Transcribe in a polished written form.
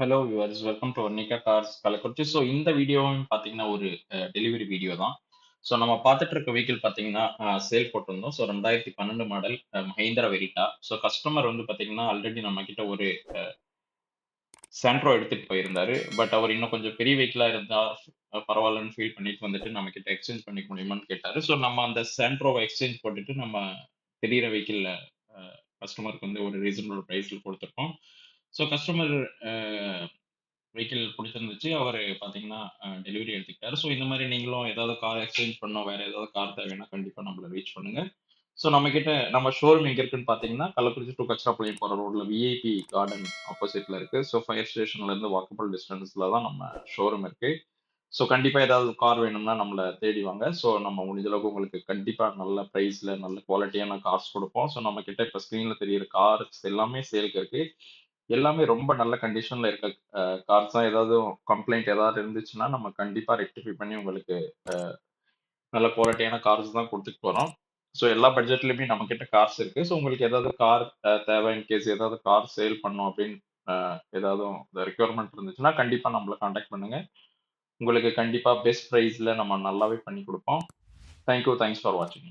Hello viewers, welcome to Varnika cars Kallakurichi. So இந்த வீடியோவும் பார்த்தீங்கன்னா ஒரு டெலிவரி வீடியோ தான். ஸோ நம்ம பார்த்துட்டு இருக்க வெஹிக்கிள் பார்த்தீங்கன்னா சேல் போட்டிருந்தோம். So 2012 model Mahindra Verito. So customer வந்து பார்த்தீங்கன்னா ஆல்ரெடி நம்ம கிட்ட ஒரு சாண்ட்ரோ எடுத்துட்டு போயிருந்தாரு. பட் அவர் இன்னும் கொஞ்சம் பெரிய வெஹிக்கிளா இருந்தா பரவாயில்லன்னு ஃபீல் பண்ணிட்டு வந்துட்டு நம்ம கிட்ட எக்ஸ்சேஞ்ச் பண்ணிக்க முடியுமான்னு கேட்டாரு. ஸோ நம்ம அந்த சாண்ட்ரோவை எக்ஸ்சேஞ்ச் போட்டுட்டு நம்ம தெரியிற வெஹிக்கிள்ல கஸ்டமருக்கு வந்து ஒரு ரீசனபிள் பிரைஸ்ல கொடுத்துருக்கோம். ஸோ கஸ்டமர் வெஹிக்கிள் புடிச்சிருந்துச்சு. அவரு பார்த்தீங்கன்னா, டெலிவரி எடுத்துக்கிட்டாரு. ஸோ இந்த மாரி நீங்களும் ஏதாவது கார் எக்ஸ்சேஞ்ச் பண்ணணும், வேற ஏதாவது கார் தேவைன்னா கண்டிப்பா நம்மள ரீச் பண்ணுங்க. ஸோ நம்மகிட்ட நம்ம ஷோரூம் எங்க இருக்குன்னு பார்த்தீங்கன்னா, கள்ளக்குறிச்சி டூ கச்சிராபாளையம் போற ரோட்ல விஐபி கார்டன் ஆப்போசிட்ல இருக்கு. ஸோ ஃபயர் ஸ்டேஷன்ல இருந்து வாக்கபிள் டிஸ்டன்ஸ்ல தான் நம்ம ஷோரூம் இருக்கு. ஸோ கண்டிப்பா ஏதாவது கார் வேணும்னா நம்மள தேடி வாங்க. ஸோ நம்ம முடிஞ்ச அளவுக்கு உங்களுக்கு கண்டிப்பா நல்ல பிரைஸ்ல, நல்ல குவாலிட்டியான கார்ஸ் குடுப்போம். ஸோ நம்மகிட்ட இப்ப ஸ்க்ரீன்ல தெரியிற கார்ஸ் எல்லாமே சேல்க்கு இருக்கு. எல்லாமே ரொம்ப நல்ல கண்டிஷன்ல இருக்க கார்ஸ் தான். ஏதாவது கம்ப்ளைண்ட் ஏதாவது இருந்துச்சுன்னா, நம்ம கண்டிப்பா ரெக்டிஃபை பண்ணி உங்களுக்கு நல்ல குவாலிட்டியான கார்ஸ் தான் குடுத்துட்டு போறோம். ஸோ எல்லா பட்ஜெட்லயுமே நம்மகிட்ட கார்ஸ் இருக்கு. ஸோ உங்களுக்கு ஏதாவது கார் தேவை இன்கேஸ் ஏதாவது கார் சேல் பண்ணணும் அப்படின்னு அ ஏதாவது ரெக்யர்மென்ட் இருந்துச்சுன்னா, கண்டிப்பா நம்மள கான்டாக்ட் பண்ணுங்க. உங்களுக்கு கண்டிப்பா பெஸ்ட் பிரைஸ்ல நம்ம நல்லாவே பண்ணி குடுப்போம். தேங்க்ஸ் ஃபார் வாட்சிங்.